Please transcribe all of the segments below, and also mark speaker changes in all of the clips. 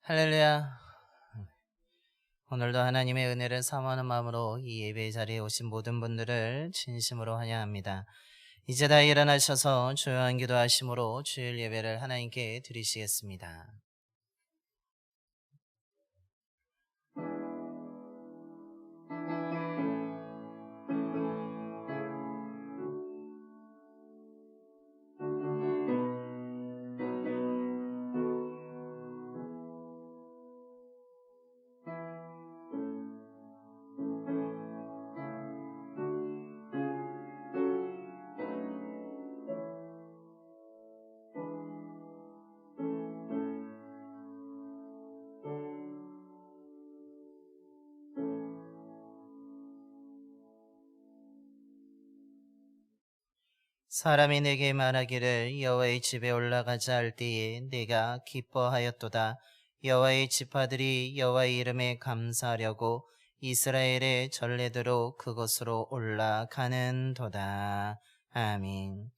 Speaker 1: 할렐루야. 오늘도 하나님의 은혜를 사모하는 마음으로 이 예배 자리에 오신 모든 분들을 진심으로 환영합니다. 이제 다 일어나셔서 조용한 기도하심으로 주일 예배를 하나님께 드리시겠습니다. 사람이 내게 말하기를 여호와의 집에 올라가자 할 때에 내가 기뻐하였도다. 여호와의 지파들이 여호와의 이름에 감사하려고 이스라엘의 전례대로 그곳으로 올라가는도다. 아멘.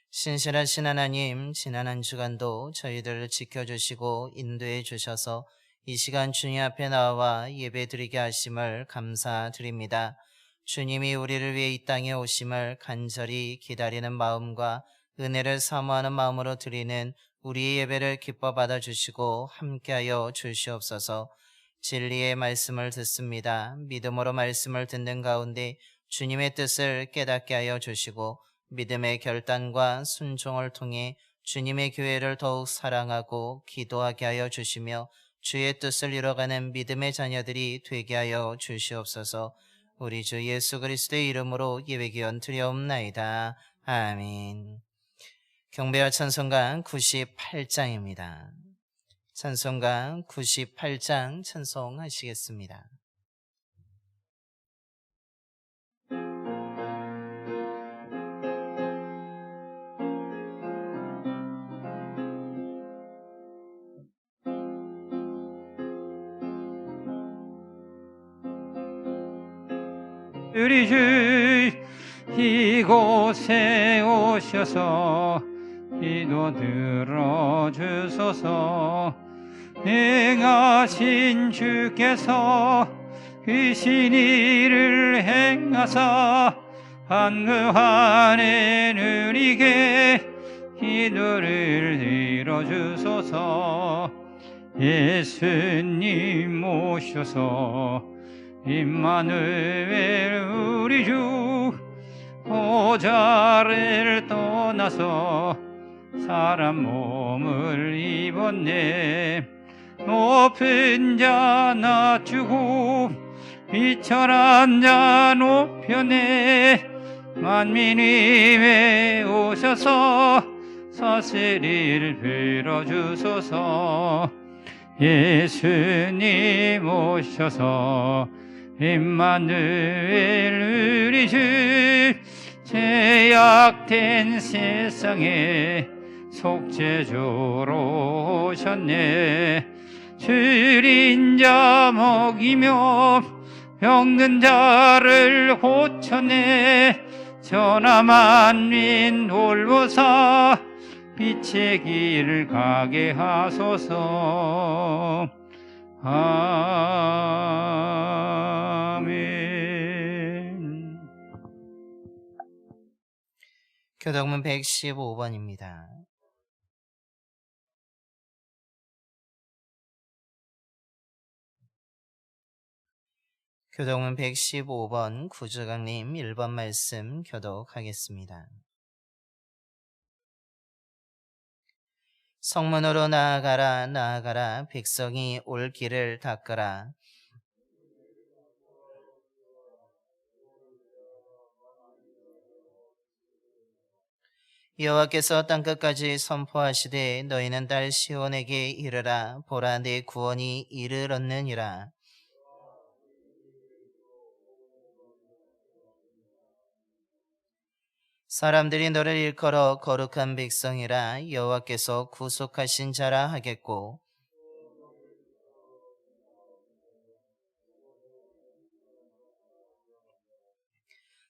Speaker 1: 신실하신 하나님, 지난 한 주간도 저희들을 지켜주시고 인도해 주셔서 이 시간 주님 앞에 나와 예배드리게 하심을 감사드립니다. 주님이 우리를 위해 이 땅에 오심을 간절히 기다리는 마음과 은혜를 사모하는 마음으로 드리는 우리의 예배를 기뻐 받아주시고 함께하여 주시옵소서. 진리의 말씀을 듣습니다. 믿음으로 말씀을 듣는 가운데 주님의 뜻을 깨닫게 하여 주시고 믿음의 결단과 순종을 통해 주님의 교회를 더욱 사랑하고 기도하게 하여 주시며 주의 뜻을 이뤄가는 믿음의 자녀들이 되게 하여 주시옵소서. 우리 주 예수 그리스도의 이름으로 예배기원 드려옵나이다. 아멘. 경배와 찬송가 98장입니다. 찬송가 98장 찬송하시겠습니다.
Speaker 2: 우리 주 이곳에 오셔서 기도 들어주소서. 행하신 주께서 귀신 일을 행하사 한그하는 우리에게 기도를 들어주소서. 예수님 오셔서 임마누엘 우리 주 보좌를 떠나서 사람 몸을 입었네. 높은 자 낮추고 비천한 자 높여내. 만민이 왜 오셔서 사슬이를 빌어주소서. 예수님 오셔서 임마누엘 우리 주 죄악된 세상에 속죄주로 오셨네. 줄인 자 먹이며 병든 자를 고쳐내. 전하 만민 돌보사 빛의 길을 가게 하소서. 아멘.
Speaker 1: 교독문 115번입니다. 교독문 115번 구주강님 1번 말씀 교독하겠습니다. 성문으로 나아가라 나아가라. 백성이 올 길을 닦으라. 여호와께서 땅끝까지 선포하시되 너희는 딸 시온에게 이르라. 보라 내 구원이 이르렀느니라. 사람들이 너를 일컬어 거룩한 백성이라 여호와께서 구속하신 자라 하겠고,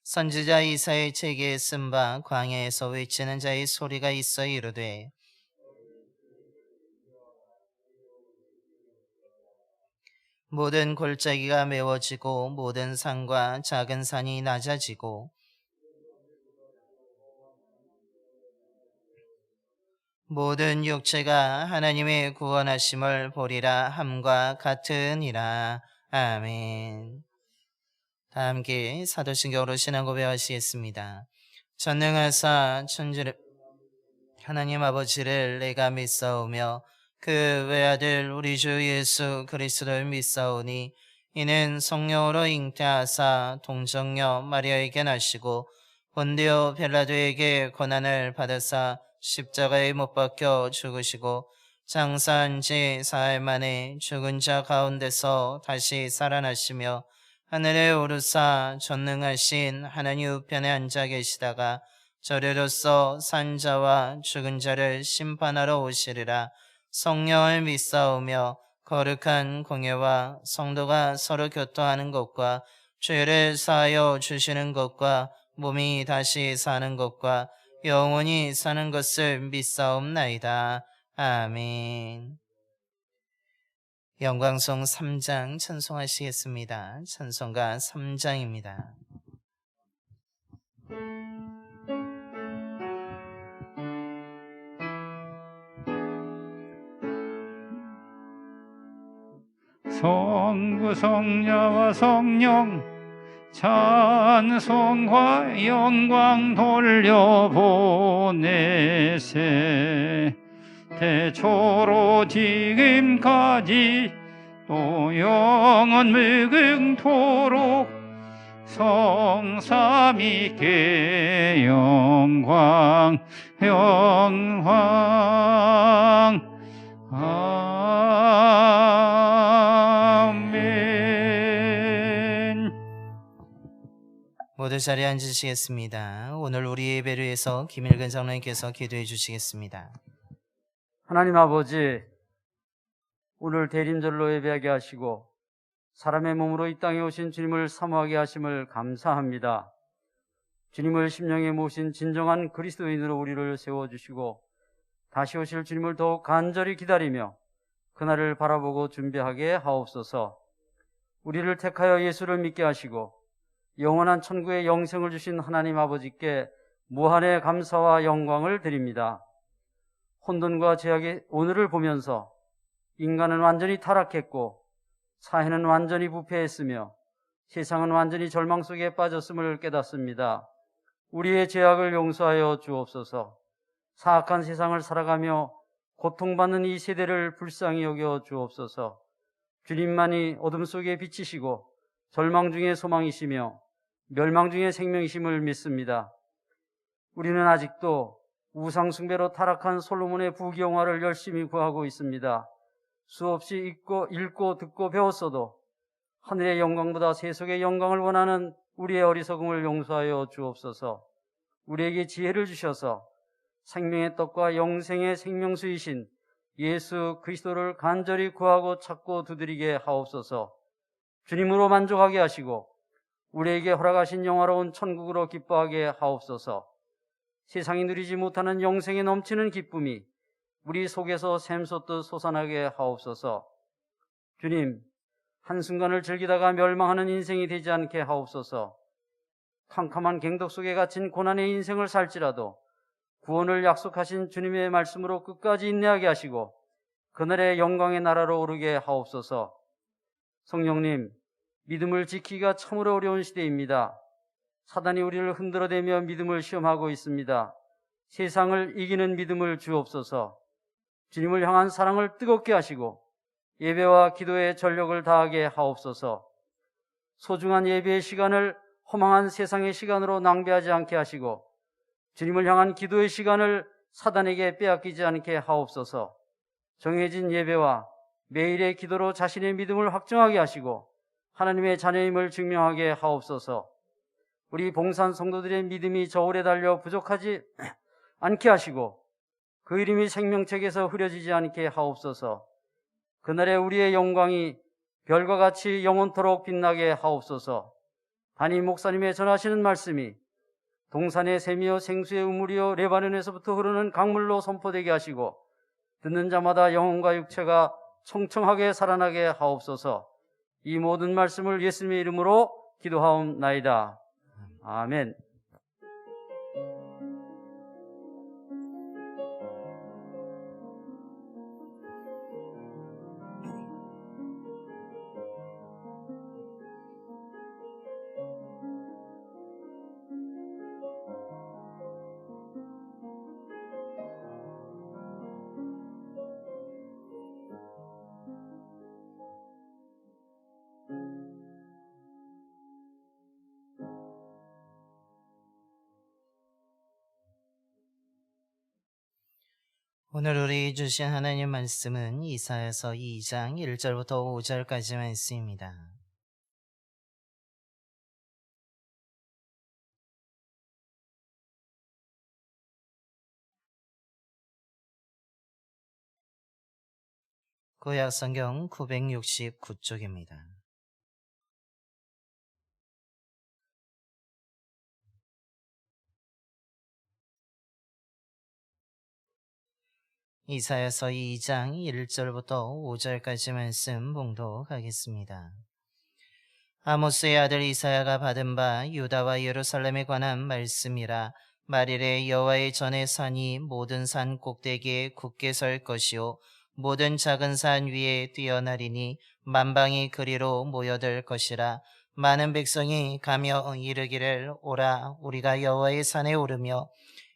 Speaker 1: 선지자 이사의 책에 쓴 바 광야에서 외치는 자의 소리가 있어 이르되 모든 골짜기가 메워지고 모든 산과 작은 산이 낮아지고 모든 육체가 하나님의 구원하심을 보리라 함과 같으니라. 아멘. 다 함께 사도신경으로 신앙 고백하시겠습니다. 전능하사 천지를 하나님 아버지를 내가 믿사오며 그 외아들 우리 주 예수 그리스도를 믿사오니 이는 성령으로 잉태하사 동정녀 마리아에게 나시고 본디오 빌라도에게 고난을 받으사 십자가에 못 박혀 죽으시고 장사한 지 사흘 만에 죽은 자 가운데서 다시 살아나시며 하늘에 오르사 전능하신 하나님 우편에 앉아 계시다가 저리로서 산 자와 죽은 자를 심판하러 오시리라. 성령을 믿사오며 거룩한 공예와 성도가 서로 교통하는 것과 죄를 사하여 주시는 것과 몸이 다시 사는 것과 영원히 사는 것을 믿사옵나이다. 아멘. 영광송 3장 찬송하시겠습니다. 찬송가 3장입니다.
Speaker 2: 성부 성자와 성령 찬송과 영광 돌려보내세. 태초로 지금까지 또 영원 무궁토록 성삼위께 영광 영광. 아멘.
Speaker 1: 모두 자리에 앉으시겠습니다. 오늘 우리 예배를 위해서 김일근 장로님께서 기도해 주시겠습니다.
Speaker 3: 하나님 아버지, 오늘 대림절로 예배하게 하시고 사람의 몸으로 이 땅에 오신 주님을 사모하게 하심을 감사합니다. 주님을 심령에 모신 진정한 그리스도인으로 우리를 세워주시고 다시 오실 주님을 더욱 간절히 기다리며 그날을 바라보고 준비하게 하옵소서. 우리를 택하여 예수를 믿게 하시고 영원한 천국의 영생을 주신 하나님 아버지께 무한의 감사와 영광을 드립니다. 혼돈과 죄악의 오늘을 보면서 인간은 완전히 타락했고 사회는 완전히 부패했으며 세상은 완전히 절망 속에 빠졌음을 깨닫습니다. 우리의 죄악을 용서하여 주옵소서. 사악한 세상을 살아가며 고통받는 이 세대를 불쌍히 여겨 주옵소서. 주님만이 어둠 속에 빛이시고 절망 중에 소망이시며 멸망 중에 생명이심을 믿습니다. 우리는 아직도 우상 숭배로 타락한 솔로몬의 부귀영화를 열심히 구하고 있습니다. 수없이 읽고 듣고 배웠어도 하늘의 영광보다 세속의 영광을 원하는 우리의 어리석음을 용서하여 주옵소서. 우리에게 지혜를 주셔서 생명의 떡과 영생의 생명수이신 예수 그리스도를 간절히 구하고 찾고 두드리게 하옵소서. 주님으로 만족하게 하시고 우리에게 허락하신 영화로운 천국으로 기뻐하게 하옵소서. 세상이 누리지 못하는 영생에 넘치는 기쁨이 우리 속에서 샘솟듯 솟아나게 하옵소서. 주님, 한순간을 즐기다가 멸망하는 인생이 되지 않게 하옵소서. 캄캄한 갱덕 속에 갇힌 고난의 인생을 살지라도 구원을 약속하신 주님의 말씀으로 끝까지 인내하게 하시고 그날의 영광의 나라로 오르게 하옵소서. 성령님, 믿음을 지키기가 참으로 어려운 시대입니다. 사단이 우리를 흔들어대며 믿음을 시험하고 있습니다. 세상을 이기는 믿음을 주옵소서. 주님을 향한 사랑을 뜨겁게 하시고 예배와 기도에 전력을 다하게 하옵소서. 소중한 예배의 시간을 허망한 세상의 시간으로 낭비하지 않게 하시고 주님을 향한 기도의 시간을 사단에게 빼앗기지 않게 하옵소서. 정해진 예배와 매일의 기도로 자신의 믿음을 확정하게 하시고 하나님의 자녀임을 증명하게 하옵소서. 우리 봉산 성도들의 믿음이 저울에 달려 부족하지 않게 하시고 그 이름이 생명책에서 흐려지지 않게 하옵소서. 그날에 우리의 영광이 별과 같이 영원토록 빛나게 하옵소서. 담임 목사님의 전하시는 말씀이 동산의 샘이요 생수의 우물이요 레바논에서부터 흐르는 강물로 선포되게 하시고 듣는 자마다 영혼과 육체가 청청하게 살아나게 하옵소서. 이 모든 말씀을 예수님의 이름으로 기도하옵나이다. 아멘.
Speaker 1: 오늘 우리 주신 하나님 말씀은 이사야서 2장 1절부터 5절까지 말씀입니다. 구약성경 969쪽입니다. 이사야서 2장 1절부터 5절까지 말씀 봉독하겠습니다. 아모스의 아들 이사야가 받은 바 유다와 예루살렘에 관한 말씀이라. 말일에 여호와의 전의 산이 모든 산 꼭대기에 굳게 설 것이요 모든 작은 산 위에 뛰어나리니 만방이 그리로 모여들 것이라. 많은 백성이 가며 이르기를 오라 우리가 여호와의 산에 오르며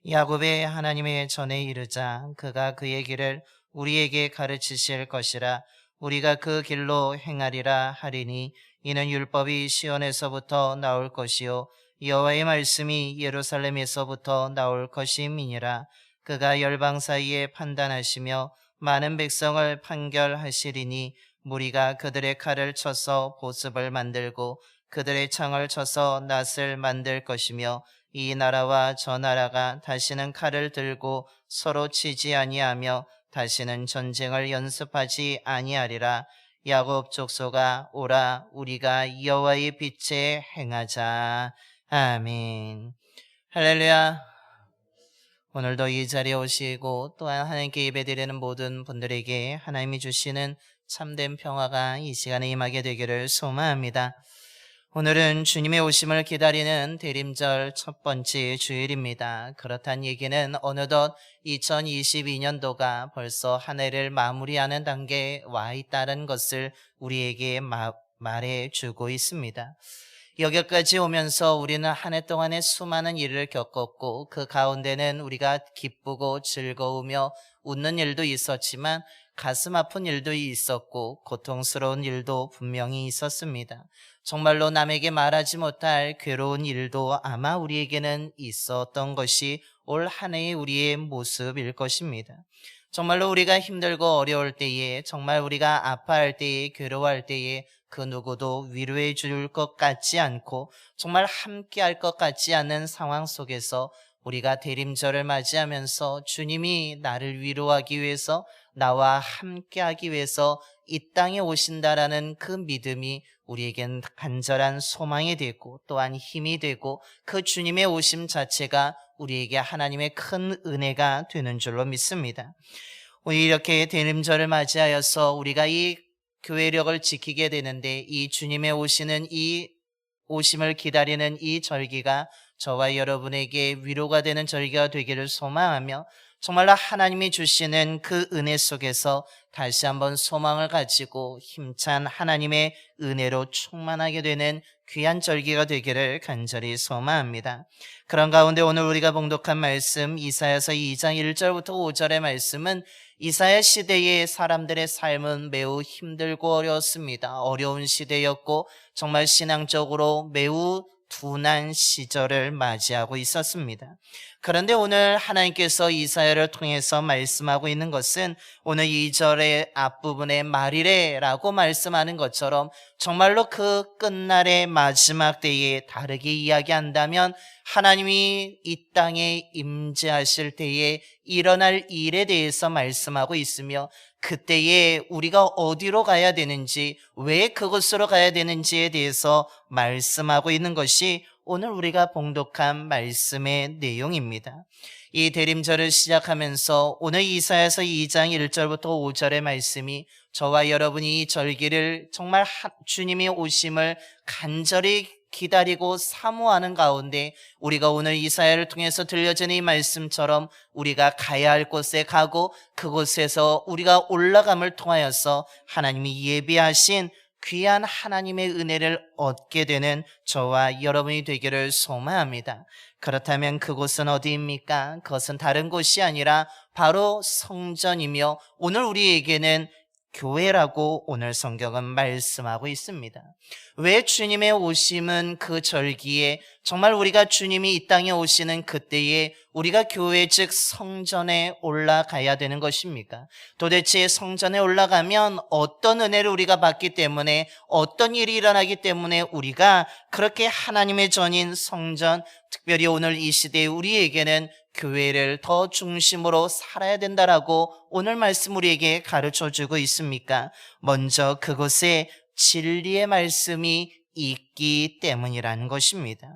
Speaker 1: 야곱의 하나님의 전에 이르자. 그가 그의 길을 우리에게 가르치실 것이라. 우리가 그 길로 행하리라 하리니 이는 율법이 시온에서부터 나올 것이요 여호와의 말씀이 예루살렘에서부터 나올 것임이니라. 그가 열방 사이에 판단하시며 많은 백성을 판결하시리니 무리가 그들의 칼을 쳐서 보습을 만들고 그들의 창을 쳐서 낫을 만들 것이며 이 나라와 저 나라가 다시는 칼을 들고 서로 치지 아니하며 다시는 전쟁을 연습하지 아니하리라. 야곱 족속아 오라 우리가 여호와의 빛에 행하자. 아멘. 할렐루야. 오늘도 이 자리에 오시고 또한 하나님께 예배드리는 모든 분들에게 하나님이 주시는 참된 평화가 이 시간에 임하게 되기를 소망합니다. 오늘은 주님의 오심을 기다리는 대림절 첫 번째 주일입니다. 그렇다는 얘기는 어느덧 2022년도가 벌써 한 해를 마무리하는 단계에 와 있다는 것을 우리에게 말해주고 있습니다. 여기까지 오면서 우리는 한 해 동안에 수많은 일을 겪었고 그 가운데는 우리가 기쁘고 즐거우며 웃는 일도 있었지만 가슴 아픈 일도 있었고 고통스러운 일도 분명히 있었습니다. 정말로 남에게 말하지 못할 괴로운 일도 아마 우리에게는 있었던 것이 올 한 해의 우리의 모습일 것입니다. 정말로 우리가 힘들고 어려울 때에, 정말 우리가 아파할 때에, 괴로워할 때에 그 누구도 위로해 줄 것 같지 않고 정말 함께 할 것 같지 않은 상황 속에서 우리가 대림절을 맞이하면서 주님이 나를 위로하기 위해서, 나와 함께 하기 위해서 이 땅에 오신다라는 그 믿음이 우리에겐 간절한 소망이 되고 또한 힘이 되고 그 주님의 오심 자체가 우리에게 하나님의 큰 은혜가 되는 줄로 믿습니다. 우리 이렇게 대림절을 맞이하여서 우리가 이 교회력을 지키게 되는데 이 주님의 오시는 이 오심을 기다리는 이 절기가 저와 여러분에게 위로가 되는 절기가 되기를 소망하며 정말로 하나님이 주시는 그 은혜 속에서 다시 한번 소망을 가지고 힘찬 하나님의 은혜로 충만하게 되는 귀한 절기가 되기를 간절히 소망합니다. 그런 가운데 오늘 우리가 봉독한 말씀 이사야서 2장 1절부터 5절의 말씀은 이사야 시대의 사람들의 삶은 매우 힘들고 어려웠습니다. 어려운 시대였고 정말 신앙적으로 매우 둔한 시절을 맞이하고 있었습니다. 그런데 오늘 하나님께서 이사야를 통해서 말씀하고 있는 것은 오늘 2절의 앞부분에 말이래라고 말씀하는 것처럼 정말로 그 끝날의 마지막 때에 다르게 이야기한다면 하나님이 이 땅에 임재하실 때에 일어날 일에 대해서 말씀하고 있으며 그때에 우리가 어디로 가야 되는지, 왜 그곳으로 가야 되는지에 대해서 말씀하고 있는 것이 오늘 우리가 봉독한 말씀의 내용입니다. 이 대림절을 시작하면서 오늘 이사야서 2장 1절부터 5절의 말씀이 저와 여러분이 이 절기를 정말 주님이 오심을 간절히 기다리고 사모하는 가운데 우리가 오늘 이사야를 통해서 들려지는 이 말씀처럼 우리가 가야 할 곳에 가고 그곳에서 우리가 올라감을 통하여서 하나님이 예비하신 귀한 하나님의 은혜를 얻게 되는 저와 여러분이 되기를 소망합니다. 그렇다면 그곳은 어디입니까? 그것은 다른 곳이 아니라 바로 성전이며 오늘 우리에게는 교회라고 오늘 성경은 말씀하고 있습니다. 왜 주님의 오심은 그 절기에 정말 우리가 주님이 이 땅에 오시는 그때에 우리가 교회 즉 성전에 올라가야 되는 것입니까? 도대체 성전에 올라가면 어떤 은혜를 우리가 받기 때문에 어떤 일이 일어나기 때문에 우리가 그렇게 하나님의 전인 성전, 특별히 오늘 이 시대에 우리에게는 교회를 더 중심으로 살아야 된다라고 오늘 말씀 우리에게 가르쳐주고 있습니까? 먼저 그곳에 진리의 말씀이 있기 때문이라는 것입니다.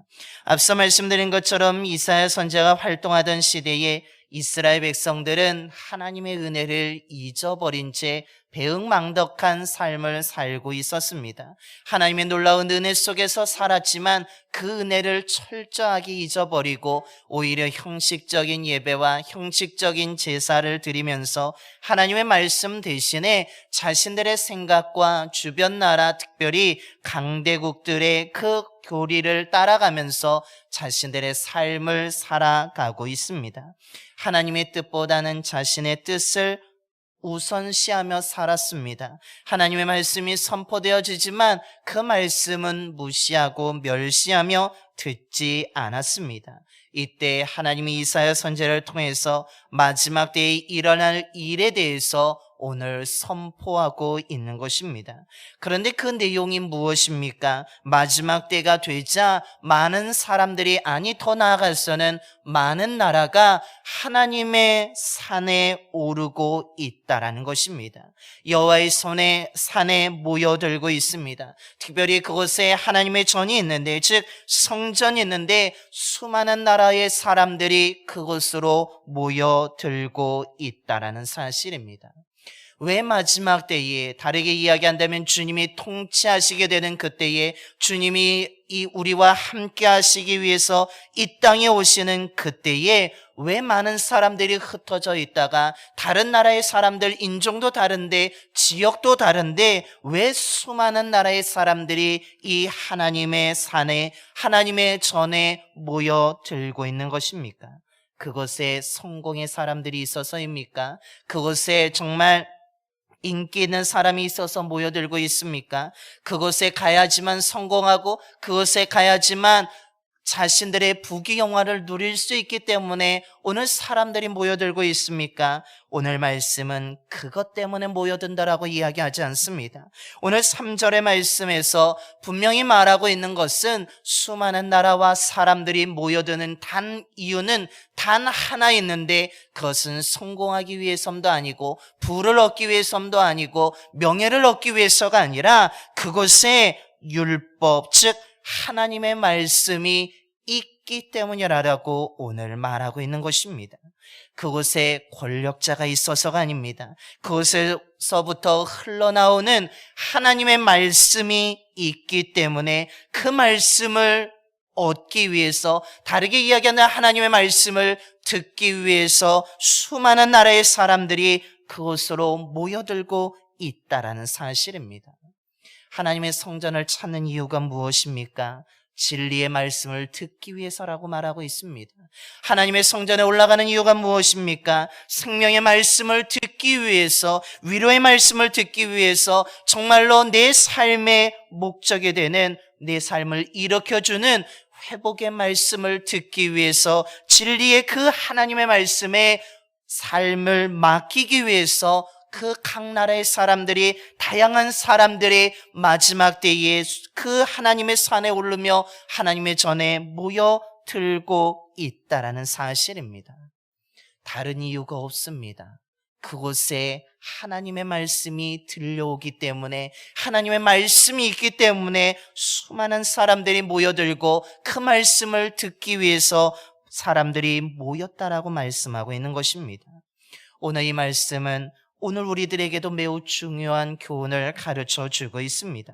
Speaker 1: 앞서 말씀드린 것처럼 이사야 선지자가 활동하던 시대에 이스라엘 백성들은 하나님의 은혜를 잊어버린 채 배은망덕한 삶을 살고 있었습니다. 하나님의 놀라운 은혜 속에서 살았지만 그 은혜를 철저하게 잊어버리고 오히려 형식적인 예배와 형식적인 제사를 드리면서 하나님의 말씀 대신에 자신들의 생각과 주변 나라, 특별히 강대국들의 그 교리를 따라가면서 자신들의 삶을 살아가고 있습니다. 하나님의 뜻보다는 자신의 뜻을 우선시하며 살았습니다. 하나님의 말씀이 선포되어지지만 그 말씀은 무시하고 멸시하며 듣지 않았습니다. 이때 하나님이 이사야 선지자를 통해서 마지막 때에 일어날 일에 대해서 오늘 선포하고 있는 것입니다. 그런데 그 내용이 무엇입니까? 마지막 때가 되자 많은 사람들이, 아니 더 나아가서는 많은 나라가 하나님의 산에 오르고 있다라는 것입니다. 여호와의 손에 산에 모여들고 있습니다. 특별히 그곳에 하나님의 전이 있는데, 즉 성전이 있는데 수많은 나라의 사람들이 그곳으로 모여들고 있다라는 사실입니다. 왜 마지막 때에, 다르게 이야기한다면 주님이 통치하시게 되는 그때에, 주님이 이 우리와 함께 하시기 위해서 이 땅에 오시는 그때에 왜 많은 사람들이 흩어져 있다가 다른 나라의 사람들, 인종도 다른데 지역도 다른데 왜 수많은 나라의 사람들이 이 하나님의 산에, 하나님의 전에 모여들고 있는 것입니까? 그곳에 성공의 사람들이 있어서입니까? 그곳에 정말 인기 있는 사람이 있어서 모여들고 있습니까? 그곳에 가야지만 성공하고 그곳에 가야지만 자신들의 부귀영화를 누릴 수 있기 때문에 오늘 사람들이 모여들고 있습니까? 오늘 말씀은 그것 때문에 모여든다라고 이야기하지 않습니다. 오늘 3절의 말씀에서 분명히 말하고 있는 것은 수많은 나라와 사람들이 모여드는 이유는 단 하나 있는데, 그것은 성공하기 위해서도 아니고 부를 얻기 위해서도 아니고 명예를 얻기 위해서가 아니라 그곳에 율법, 즉 하나님의 말씀이 있기 때문이라고 오늘 말하고 있는 것입니다. 그곳에 권력자가 있어서가 아닙니다. 그곳에서부터 흘러나오는 하나님의 말씀이 있기 때문에 그 말씀을 얻기 위해서, 다르게 이야기하는 하나님의 말씀을 듣기 위해서 수많은 나라의 사람들이 그곳으로 모여들고 있다라는 사실입니다. 하나님의 성전을 찾는 이유가 무엇입니까? 진리의 말씀을 듣기 위해서라고 말하고 있습니다. 하나님의 성전에 올라가는 이유가 무엇입니까? 생명의 말씀을 듣기 위해서, 위로의 말씀을 듣기 위해서, 정말로 내 삶의 목적이 되는, 내 삶을 일으켜주는 회복의 말씀을 듣기 위해서, 진리의 그 하나님의 말씀에 삶을 맡기기 위해서 그 각 나라의 사람들이, 다양한 사람들이 마지막 때에 그 하나님의 산에 오르며 하나님의 전에 모여들고 있다라는 사실입니다. 다른 이유가 없습니다. 그곳에 하나님의 말씀이 들려오기 때문에, 하나님의 말씀이 있기 때문에 수많은 사람들이 모여들고 그 말씀을 듣기 위해서 사람들이 모였다라고 말씀하고 있는 것입니다. 오늘 이 말씀은 오늘 우리들에게도 매우 중요한 교훈을 가르쳐 주고 있습니다.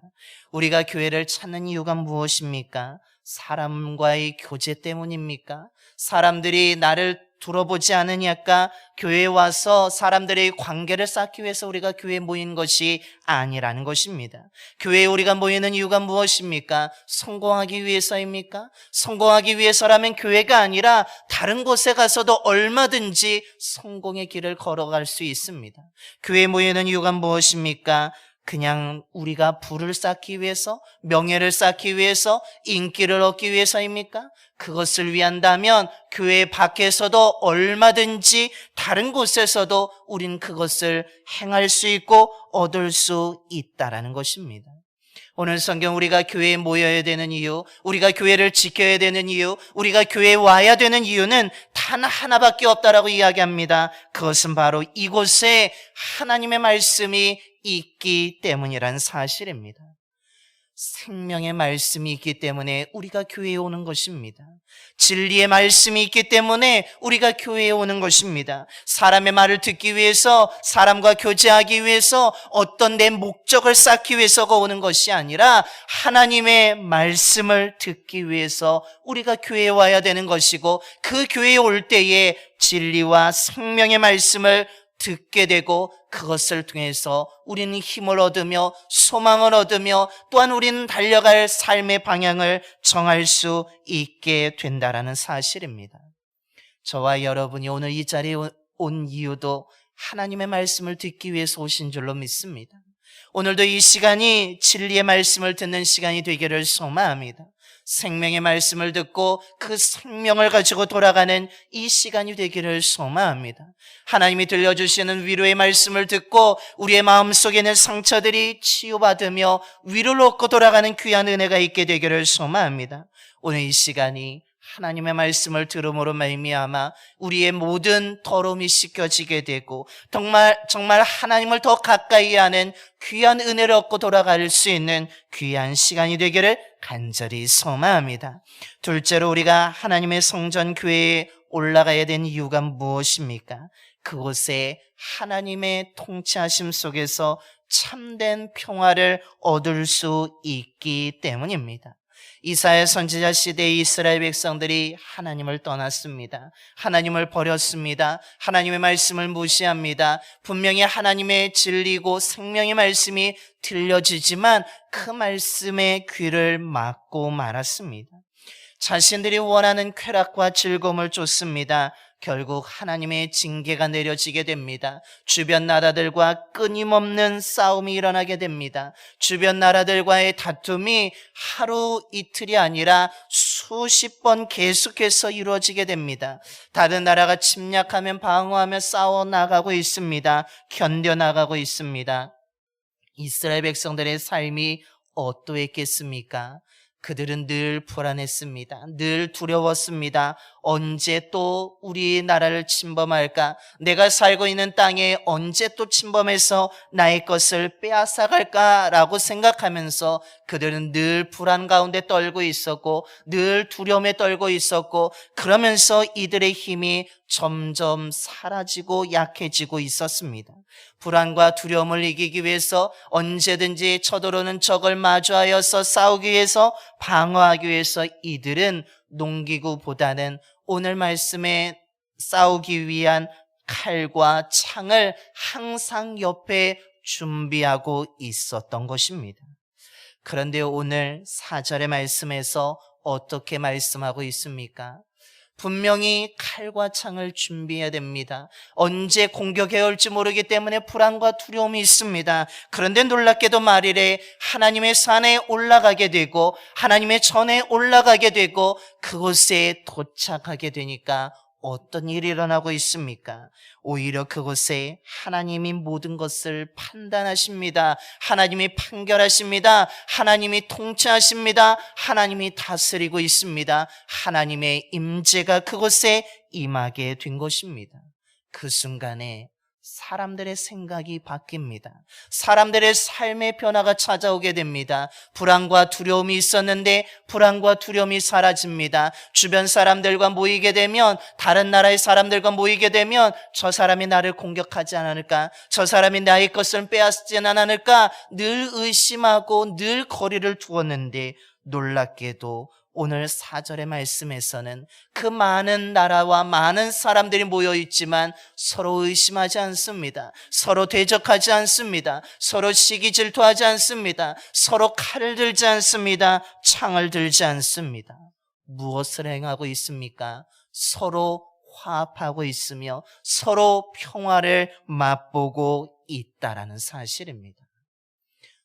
Speaker 1: 우리가 교회를 찾는 이유가 무엇입니까? 사람과의 교제 때문입니까? 사람들이 나를 들어보지 않으니까 교회에 와서 사람들의 관계를 쌓기 위해서 우리가 교회에 모인 것이 아니라는 것입니다. 교회에 우리가 모이는 이유가 무엇입니까? 성공하기 위해서입니까? 성공하기 위해서라면 교회가 아니라 다른 곳에 가서도 얼마든지 성공의 길을 걸어갈 수 있습니다. 교회에 모이는 이유가 무엇입니까? 그냥 우리가 부를 쌓기 위해서, 명예를 쌓기 위해서, 인기를 얻기 위해서입니까? 그것을 위한다면 교회 밖에서도 얼마든지 다른 곳에서도 우린 그것을 행할 수 있고 얻을 수 있다라는 것입니다. 오늘 성경 우리가 교회에 모여야 되는 이유, 우리가 교회를 지켜야 되는 이유, 우리가 교회에 와야 되는 이유는 단 하나밖에 없다라고 이야기합니다. 그것은 바로 이곳에 하나님의 말씀이 있기 때문이라는 사실입니다. 생명의 말씀이 있기 때문에 우리가 교회에 오는 것입니다. 진리의 말씀이 있기 때문에 우리가 교회에 오는 것입니다. 사람의 말을 듣기 위해서, 사람과 교제하기 위해서, 어떤 내 목적을 쌓기 위해서가 오는 것이 아니라 하나님의 말씀을 듣기 위해서 우리가 교회에 와야 되는 것이고, 그 교회에 올 때에 진리와 생명의 말씀을 듣게 되고 그것을 통해서 우리는 힘을 얻으며 소망을 얻으며 또한 우리는 달려갈 삶의 방향을 정할 수 있게 된다라는 사실입니다. 저와 여러분이 오늘 이 자리에 온 이유도 하나님의 말씀을 듣기 위해서 오신 줄로 믿습니다. 오늘도 이 시간이 진리의 말씀을 듣는 시간이 되기를 소망합니다. 생명의 말씀을 듣고 그 생명을 가지고 돌아가는 이 시간이 되기를 소망합니다. 하나님이 들려주시는 위로의 말씀을 듣고 우리의 마음속에 있는 상처들이 치유받으며 위로를 얻고 돌아가는 귀한 은혜가 있게 되기를 소망합니다. 오늘 이 시간이 하나님의 말씀을 들음으로 말미암아 우리의 모든 더러움이 씻겨지게 되고 정말 하나님을 더 가까이 하는 귀한 은혜를 얻고 돌아갈 수 있는 귀한 시간이 되기를 간절히 소망합니다. 둘째로 우리가 하나님의 성전 교회에 올라가야 되는 이유가 무엇입니까? 그곳에 하나님의 통치하심 속에서 참된 평화를 얻을 수 있기 때문입니다. 이사야 선지자 시대의 이스라엘 백성들이 하나님을 떠났습니다. 하나님을 버렸습니다. 하나님의 말씀을 무시합니다. 분명히 하나님의 진리고 생명의 말씀이 들려지지만 그 말씀에 귀를 막고 말았습니다. 자신들이 원하는 쾌락과 즐거움을 쫓습니다. 결국 하나님의 징계가 내려지게 됩니다. 주변 나라들과 끊임없는 싸움이 일어나게 됩니다. 주변 나라들과의 다툼이 하루 이틀이 아니라 수십 번 계속해서 이루어지게 됩니다. 다른 나라가 침략하면 방어하며 싸워나가고 있습니다. 견뎌나가고 있습니다. 이스라엘 백성들의 삶이 어떠했겠습니까? 그들은 늘 불안했습니다. 늘 두려웠습니다. 언제 또 우리나라를 침범할까? 내가 살고 있는 땅에 언제 또 침범해서 나의 것을 빼앗아갈까라고 생각하면서 그들은 늘 불안 가운데 떨고 있었고 늘 두려움에 떨고 있었고 그러면서 이들의 힘이 점점 사라지고 약해지고 있었습니다. 불안과 두려움을 이기기 위해서 언제든지 쳐들어오는 적을 마주하여서 싸우기 위해서 방어하기 위해서 이들은 농기구보다는 오늘 말씀에 싸우기 위한 칼과 창을 항상 옆에 준비하고 있었던 것입니다. 그런데 오늘 4절의 말씀에서 어떻게 말씀하고 있습니까? 분명히 칼과 창을 준비해야 됩니다. 언제 공격해 올지 모르기 때문에 불안과 두려움이 있습니다. 그런데 놀랍게도 말일에 하나님의 산에 올라가게 되고 하나님의 전에 올라가게 되고 그곳에 도착하게 되니까 어떤 일이 일어나고 있습니까? 오히려 그곳에 하나님이 모든 것을 판단하십니다. 하나님이 판결하십니다. 하나님이 통치하십니다. 하나님이 다스리고 있습니다. 하나님의 임재가 그곳에 임하게 된 것입니다. 그 순간에 사람들의 생각이 바뀝니다. 사람들의 삶의 변화가 찾아오게 됩니다. 불안과 두려움이 있었는데 불안과 두려움이 사라집니다. 주변 사람들과 모이게 되면, 다른 나라의 사람들과 모이게 되면 저 사람이 나를 공격하지 않을까, 저 사람이 나의 것을 빼앗지는 않을까 늘 의심하고 늘 거리를 두었는데, 놀랍게도 오늘 4절의 말씀에서는 그 많은 나라와 많은 사람들이 모여 있지만 서로 의심하지 않습니다. 서로 대적하지 않습니다. 서로 시기 질투하지 않습니다. 서로 칼을 들지 않습니다. 창을 들지 않습니다. 무엇을 행하고 있습니까? 서로 화합하고 있으며 서로 평화를 맛보고 있다라는 사실입니다.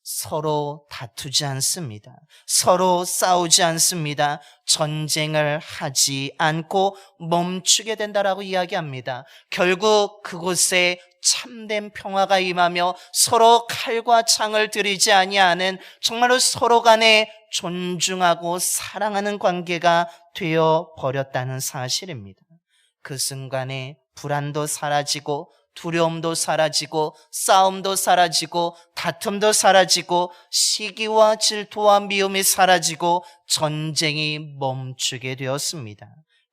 Speaker 1: 서로 다투지 않습니다. 서로 싸우지 않습니다. 전쟁을 하지 않고 멈추게 된다라고 이야기합니다. 결국 그곳에 참된 평화가 임하며 서로 칼과 창을 들이지 아니하는, 정말로 서로 간에 존중하고 사랑하는 관계가 되어 버렸다는 사실입니다. 그 순간에 불안도 사라지고 두려움도 사라지고 싸움도 사라지고 다툼도 사라지고 시기와 질투와 미움이 사라지고 전쟁이 멈추게 되었습니다.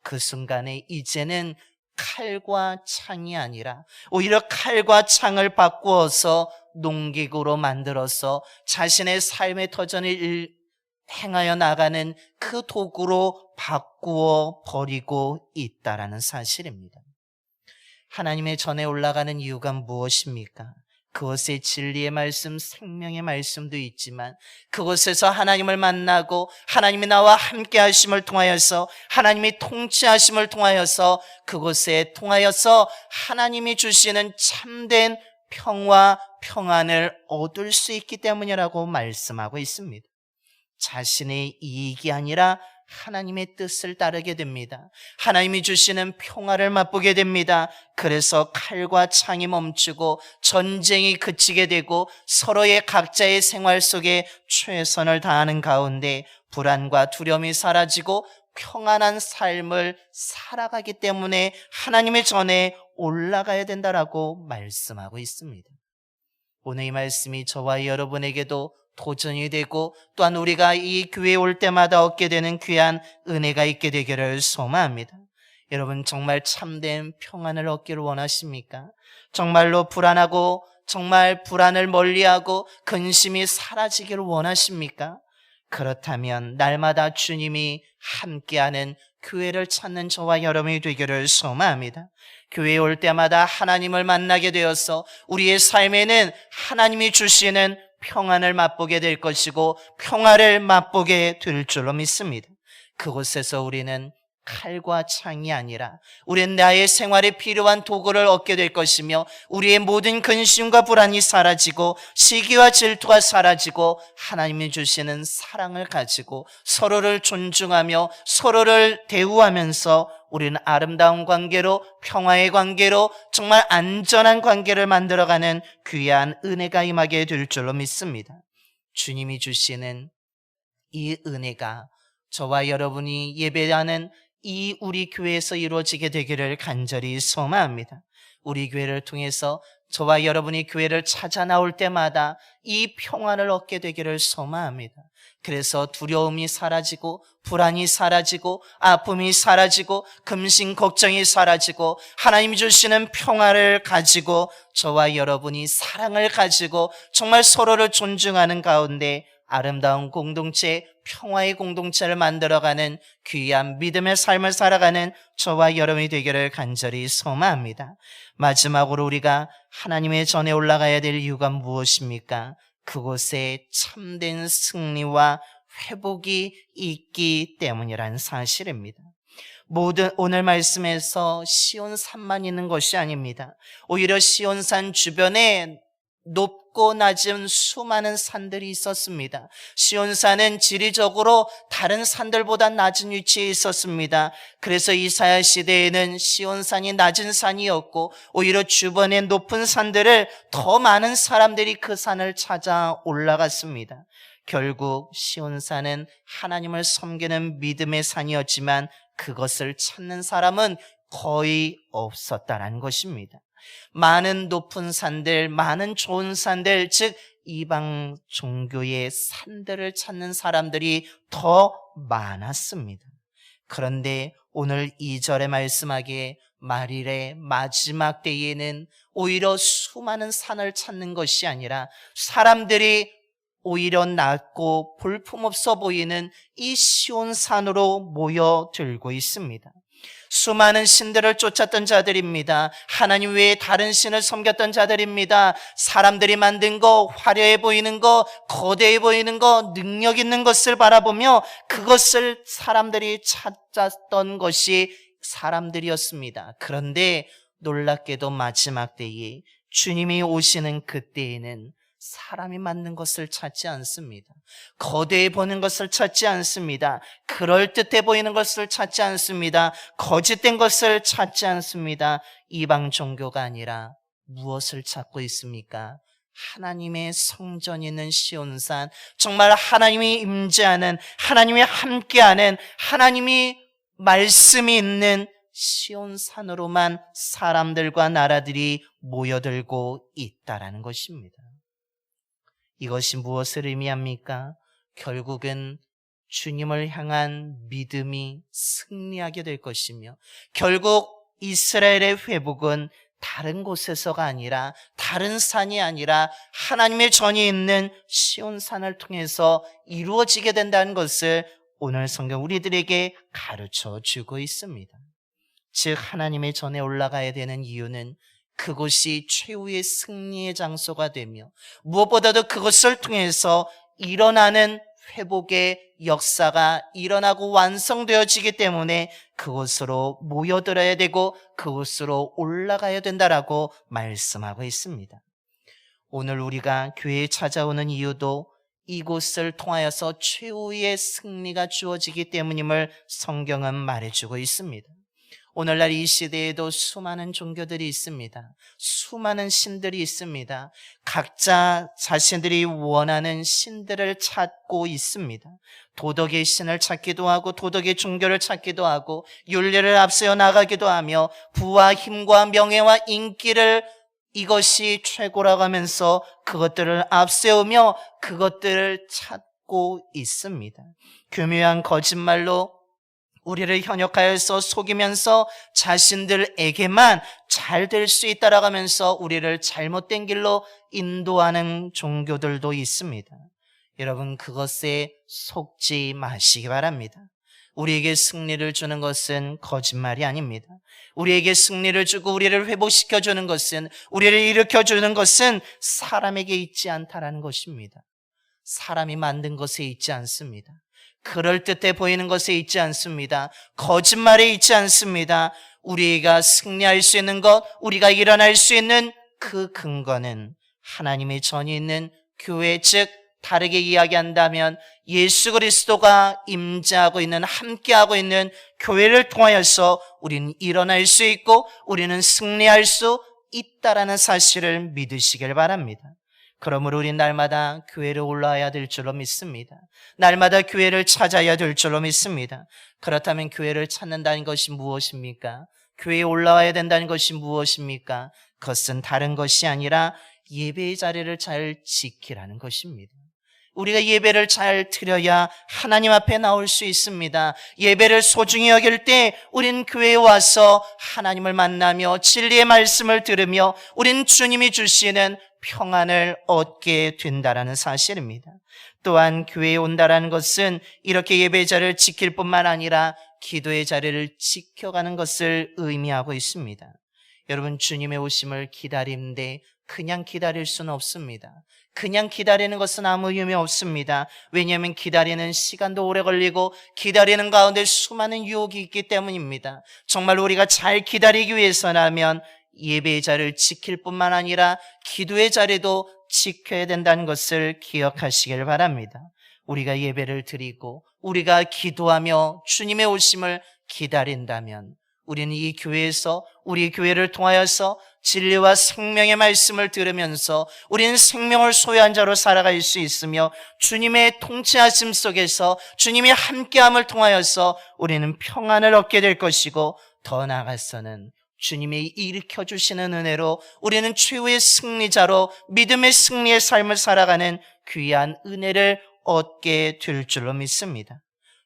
Speaker 1: 그 순간에 이제는 칼과 창이 아니라 오히려 칼과 창을 바꾸어서 농기구로 만들어서 자신의 삶의 터전을 행하여 나가는 그 도구로 바꾸어 버리고 있다라는 사실입니다. 하나님의 전에 올라가는 이유가 무엇입니까? 그곳에 진리의 말씀, 생명의 말씀도 있지만 그곳에서 하나님을 만나고 하나님이 나와 함께 하심을 통하여서, 하나님이 통치하심을 통하여서, 그곳에 통하여서 하나님이 주시는 참된 평화, 평안을 얻을 수 있기 때문이라고 말씀하고 있습니다. 자신의 이익이 아니라 하나님의 뜻을 따르게 됩니다. 하나님이 주시는 평화를 맛보게 됩니다. 그래서 칼과 창이 멈추고 전쟁이 그치게 되고 서로의 각자의 생활 속에 최선을 다하는 가운데 불안과 두려움이 사라지고 평안한 삶을 살아가기 때문에 하나님의 전에 올라가야 된다라고 말씀하고 있습니다. 오늘 이 말씀이 저와 여러분에게도 도전이 되고 또한 우리가 이 교회에 올 때마다 얻게 되는 귀한 은혜가 있게 되기를 소망합니다. 여러분, 정말 참된 평안을 얻기를 원하십니까? 정말로 불안하고 정말 불안을 멀리하고 근심이 사라지기를 원하십니까? 그렇다면 날마다 주님이 함께하는 교회를 찾는 저와 여러분이 되기를 소망합니다. 교회에 올 때마다 하나님을 만나게 되어서 우리의 삶에는 하나님이 주시는 평안을 맛보게 될 것이고 평화를 맛보게 될 줄로 믿습니다. 그곳에서 우리는 칼과 창이 아니라 우리는 나의 생활에 필요한 도구를 얻게 될 것이며 우리의 모든 근심과 불안이 사라지고 시기와 질투가 사라지고 하나님이 주시는 사랑을 가지고 서로를 존중하며 서로를 대우하면서 우리는 아름다운 관계로, 평화의 관계로, 정말 안전한 관계를 만들어가는 귀한 은혜가 임하게 될 줄로 믿습니다. 주님이 주시는 이 은혜가 저와 여러분이 예배하는 이 우리 교회에서 이루어지게 되기를 간절히 소망합니다. 우리 교회를 통해서 저와 여러분이 교회를 찾아 나올 때마다 이 평안을 얻게 되기를 소망합니다. 그래서 두려움이 사라지고 불안이 사라지고 아픔이 사라지고 근심 걱정이 사라지고 하나님이 주시는 평화를 가지고 저와 여러분이 사랑을 가지고 정말 서로를 존중하는 가운데 아름다운 공동체, 평화의 공동체를 만들어가는 귀한 믿음의 삶을 살아가는 저와 여러분이 되기를 간절히 소망합니다. 마지막으로 우리가 하나님의 전에 올라가야 될 이유가 무엇입니까? 그곳에 참된 승리와 회복이 있기 때문이라는 사실입니다. 오늘 말씀에서 시온산만 있는 것이 아닙니다. 오히려 시온산 주변에 높고 낮은 수많은 산들이 있었습니다. 시온산은 지리적으로 다른 산들보다 낮은 위치에 있었습니다. 그래서 이사야 시대에는 시온산이 낮은 산이었고 오히려 주변의 높은 산들을 더 많은 사람들이 그 산을 찾아 올라갔습니다. 결국 시온산은 하나님을 섬기는 믿음의 산이었지만 그것을 찾는 사람은 거의 없었다라는 것입니다. 많은 높은 산들, 많은 좋은 산들, 즉 이방 종교의 산들을 찾는 사람들이 더 많았습니다. 그런데 오늘 2절에 말씀하기에 말일의 마지막 때에는 오히려 수많은 산을 찾는 것이 아니라 사람들이 오히려 낮고 볼품없어 보이는 이 시온산으로 모여들고 있습니다. 수많은 신들을 쫓았던 자들입니다. 하나님 외에 다른 신을 섬겼던 자들입니다. 사람들이 만든 거, 화려해 보이는 거, 거대해 보이는 거, 능력 있는 것을 바라보며 그것을 사람들이 찾았던 것이 사람들이었습니다. 그런데 놀랍게도 마지막 때에 주님이 오시는 그때에는 사람이 만든 것을 찾지 않습니다. 거대해 보이는 것을 찾지 않습니다. 그럴듯해 보이는 것을 찾지 않습니다. 거짓된 것을 찾지 않습니다. 이방 종교가 아니라 무엇을 찾고 있습니까? 하나님의 성전이 있는 시온산, 정말 하나님이 임재하는, 하나님이 함께하는, 하나님이 말씀이 있는 시온산으로만 사람들과 나라들이 모여들고 있다라는 것입니다. 이것이 무엇을 의미합니까? 결국은 주님을 향한 믿음이 승리하게 될 것이며, 결국 이스라엘의 회복은 다른 곳에서가 아니라, 다른 산이 아니라 하나님의 전이 있는 시온산을 통해서 이루어지게 된다는 것을 오늘 성경 우리들에게 가르쳐 주고 있습니다. 즉 하나님의 전에 올라가야 되는 이유는 그곳이 최후의 승리의 장소가 되며, 무엇보다도 그것을 통해서 일어나는 회복의 역사가 일어나고 완성되어지기 때문에 그곳으로 모여들어야 되고 그곳으로 올라가야 된다라고 말씀하고 있습니다. 오늘 우리가 교회에 찾아오는 이유도 이곳을 통하여서 최후의 승리가 주어지기 때문임을 성경은 말해주고 있습니다. 오늘날 이 시대에도 수많은 종교들이 있습니다. 수많은 신들이 있습니다. 각자 자신들이 원하는 신들을 찾고 있습니다. 도덕의 신을 찾기도 하고 도덕의 종교를 찾기도 하고 윤리를 앞세워 나가기도 하며 부와 힘과 명예와 인기를 이것이 최고라고 하면서 그것들을 앞세우며 그것들을 찾고 있습니다. 교묘한 거짓말로 우리를 현혹하여서 속이면서 자신들에게만 잘 될 수 있다라고 하면서 우리를 잘못된 길로 인도하는 종교들도 있습니다. 여러분, 그것에 속지 마시기 바랍니다. 우리에게 승리를 주는 것은 거짓말이 아닙니다. 우리에게 승리를 주고 우리를 회복시켜주는 것은, 우리를 일으켜주는 것은 사람에게 있지 않다라는 것입니다. 사람이 만든 것에 있지 않습니다. 그럴듯해 보이는 것에 있지 않습니다. 거짓말에 있지 않습니다. 우리가 승리할 수 있는 것, 우리가 일어날 수 있는 그 근거는 하나님의 전이 있는 교회, 즉 다르게 이야기한다면 예수 그리스도가 임재하고 있는, 함께하고 있는 교회를 통하여서 우리는 일어날 수 있고 우리는 승리할 수 있다라는 사실을 믿으시길 바랍니다. 그러므로 우린 날마다 교회를 올라와야 될 줄로 믿습니다. 날마다 교회를 찾아야 될 줄로 믿습니다. 그렇다면 교회를 찾는다는 것이 무엇입니까? 교회에 올라와야 된다는 것이 무엇입니까? 그것은 다른 것이 아니라 예배의 자리를 잘 지키라는 것입니다. 우리가 예배를 잘 드려야 하나님 앞에 나올 수 있습니다. 예배를 소중히 여길 때 우린 교회에 와서 하나님을 만나며 진리의 말씀을 들으며 우린 주님이 주시는 평안을 얻게 된다라는 사실입니다. 또한 교회에 온다라는 것은 이렇게 예배의 자리를 지킬 뿐만 아니라 기도의 자리를 지켜가는 것을 의미하고 있습니다. 여러분, 주님의 오심을 기다리는데 그냥 기다릴 수는 없습니다. 그냥 기다리는 것은 아무 의미 없습니다. 왜냐하면 기다리는 시간도 오래 걸리고 기다리는 가운데 수많은 유혹이 있기 때문입니다. 정말 우리가 잘 기다리기 위해서라면 예배의 자리를 지킬 뿐만 아니라 기도의 자리도 지켜야 된다는 것을 기억하시길 바랍니다. 우리가 예배를 드리고 우리가 기도하며 주님의 오심을 기다린다면 우리는 이 교회에서, 우리 교회를 통하여서 진리와 생명의 말씀을 들으면서 우리는 생명을 소유한 자로 살아갈 수 있으며 주님의 통치하심 속에서 주님의 함께함을 통하여서 우리는 평안을 얻게 될 것이고 더 나아가서는 주님이 일으켜 주시는 은혜로 우리는 최후의 승리자로 믿음의 승리의 삶을 살아가는 귀한 은혜를 얻게 될 줄로 믿습니다.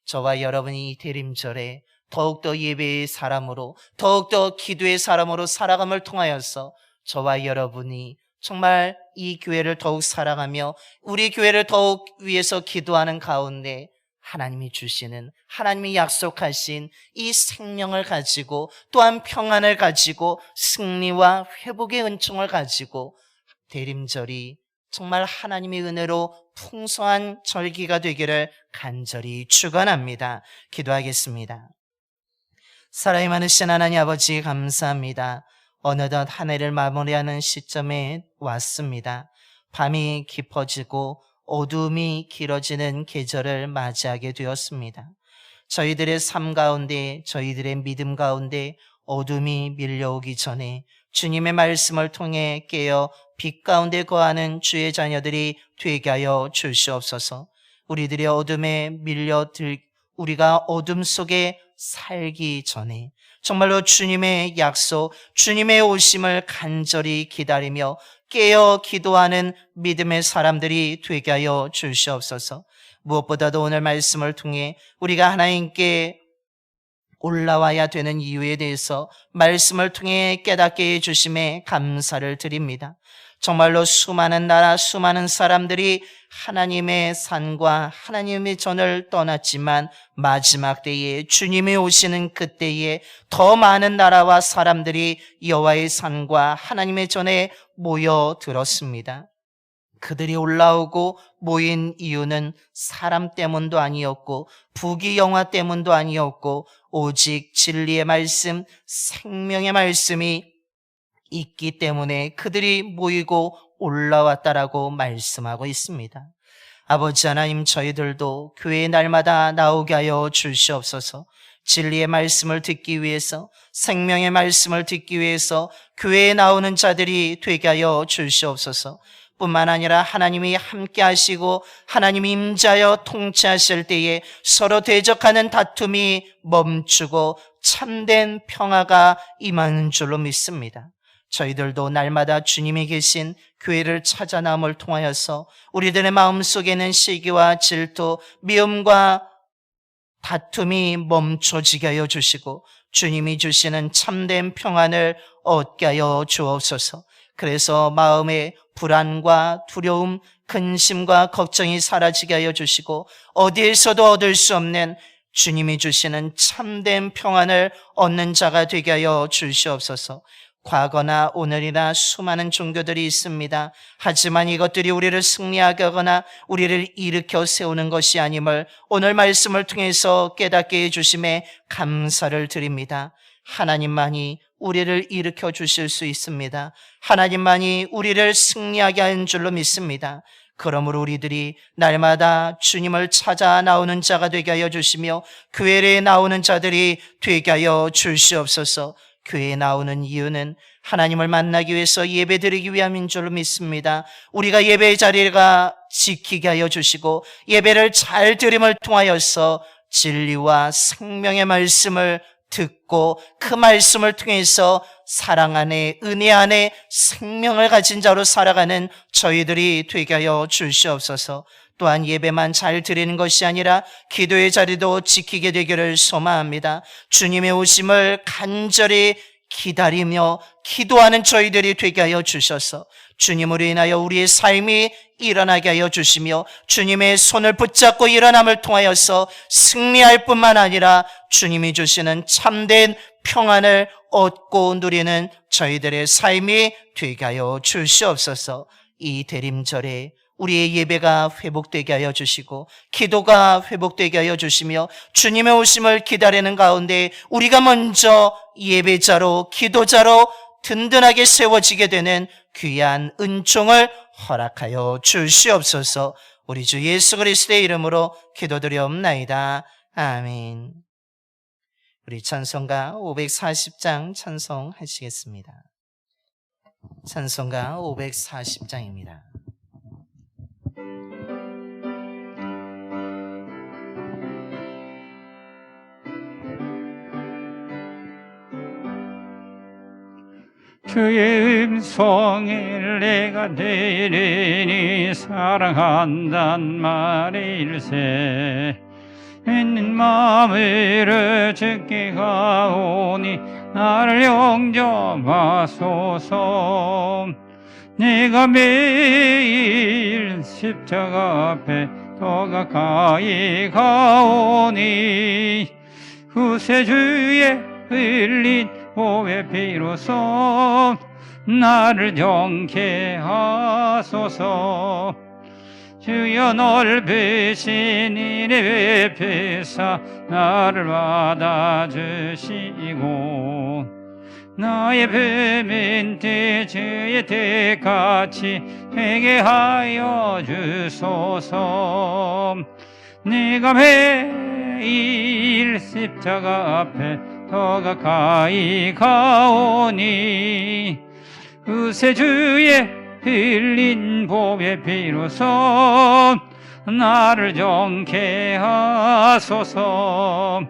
Speaker 1: 저와 여러분이 이 대림절에 더욱더 예배의 사람으로, 더욱더 기도의 사람으로 살아감을 통하여서 저와 여러분이 정말 이 교회를 더욱 사랑하며 우리 교회를 더욱 위해서 기도하는 가운데 하나님이 주시는, 하나님이 약속하신 이 생명을 가지고, 또한 평안을 가지고, 승리와 회복의 은총을 가지고 대림절이 정말 하나님의 은혜로 풍성한 절기가 되기를 간절히 축원합니다. 기도하겠습니다. 사랑이 많으신 하나님 아버지, 감사합니다. 어느덧 한 해를 마무리하는 시점에 왔습니다. 밤이 깊어지고 어둠이 길어지는 계절을 맞이하게 되었습니다. 저희들의 삶 가운데, 저희들의 믿음 가운데 어둠이 밀려오기 전에 주님의 말씀을 통해 깨어 빛 가운데 거하는 주의 자녀들이 되게 하여 주시옵소서. 우리들의 어둠에 우리가 어둠 속에 살기 전에 정말로 주님의 약속, 주님의 오심을 간절히 기다리며 깨어 기도하는 믿음의 사람들이 되게 하여 주시옵소서. 무엇보다도 오늘 말씀을 통해 우리가 하나님께 올라와야 되는 이유에 대해서 말씀을 통해 깨닫게 해주심에 감사를 드립니다. 정말로 수많은 나라, 수많은 사람들이 하나님의 산과 하나님의 전을 떠났지만 마지막 때에 주님이 오시는 그때에 더 많은 나라와 사람들이 여호와의 산과 하나님의 전에 모여들었습니다. 그들이 올라오고 모인 이유는 사람 때문도 아니었고 부귀영화 때문도 아니었고 오직 진리의 말씀, 생명의 말씀이 있기 때문에 그들이 모이고 올라왔다라고 말씀하고 있습니다. 아버지 하나님, 저희들도 교회에 날마다 나오게 하여 주시옵소서. 진리의 말씀을 듣기 위해서, 생명의 말씀을 듣기 위해서 교회에 나오는 자들이 되게 하여 주시옵소서. 뿐만 아니라 하나님이 함께 하시고 하나님이 임자여 통치하실 때에 서로 대적하는 다툼이 멈추고 참된 평화가 임하는 줄로 믿습니다. 저희들도 날마다 주님이 계신 교회를 찾아 나옴을 통하여서 우리들의 마음속에는 시기와 질투, 미움과 다툼이 멈춰지게 하여 주시고 주님이 주시는 참된 평안을 얻게 하여 주옵소서. 그래서 마음의 불안과 두려움, 근심과 걱정이 사라지게 하여 주시고 어디에서도 얻을 수 없는 주님이 주시는 참된 평안을 얻는 자가 되게 하여 주시옵소서. 과거나 오늘이나 수많은 종교들이 있습니다. 하지만 이것들이 우리를 승리하게 하거나 우리를 일으켜 세우는 것이 아님을 오늘 말씀을 통해서 깨닫게 해주심에 감사를 드립니다. 하나님만이 우리를 일으켜 주실 수 있습니다. 하나님만이 우리를 승리하게 하는 줄로 믿습니다. 그러므로 우리들이 날마다 주님을 찾아 나오는 자가 되게 하여 주시며 교회에 나오는 자들이 되게 하여 주시옵소서. 교회에 나오는 이유는 하나님을 만나기 위해서 예배드리기 위함인 줄로 믿습니다. 우리가 예배의 자리가 지키게 하여 주시고 예배를 잘 드림을 통하여서 진리와 생명의 말씀을 듣고 그 말씀을 통해서 사랑 안에, 은혜 안에 생명을 가진 자로 살아가는 저희들이 되게 하여 주시옵소서. 또한 예배만 잘 드리는 것이 아니라 기도의 자리도 지키게 되기를 소망합니다. 주님의 오심을 간절히 기다리며 기도하는 저희들이 되게 하여 주셔서 주님으로 인하여 우리의 삶이 일어나게 하여 주시며 주님의 손을 붙잡고 일어남을 통하여서 승리할 뿐만 아니라 주님이 주시는 참된 평안을 얻고 누리는 저희들의 삶이 되게 하여 주시옵소서. 이 대림절에 우리의 예배가 회복되게 하여 주시고 기도가 회복되게 하여 주시며 주님의 오심을 기다리는 가운데 우리가 먼저 예배자로 기도자로 든든하게 세워지게 되는 귀한 은총을 허락하여 주시옵소서. 우리 주 예수 그리스도의 이름으로 기도드리옵나이다. 아멘. 우리 찬송가 540장 찬송하시겠습니다. 찬송가 540장입니다.
Speaker 2: 주의 음성을 내가 들으니 사랑한단 말일세. 있는 마음으로 주께 가오니 나를 영접하소서. 내가 매일 십자가 앞에 더 가까이 가오니 구세주의 흘린 보혈 피로써 나를 정케 하소서. 주여 넓으신 이의 베사 나를 받아주시고 나의 범인 때 주의 때같이 회개하여 주소서. 내가 매일 십자가 앞에 더 가까이 가오니 구세주의 흘린 보혈 피로써 나를 정케 하소서.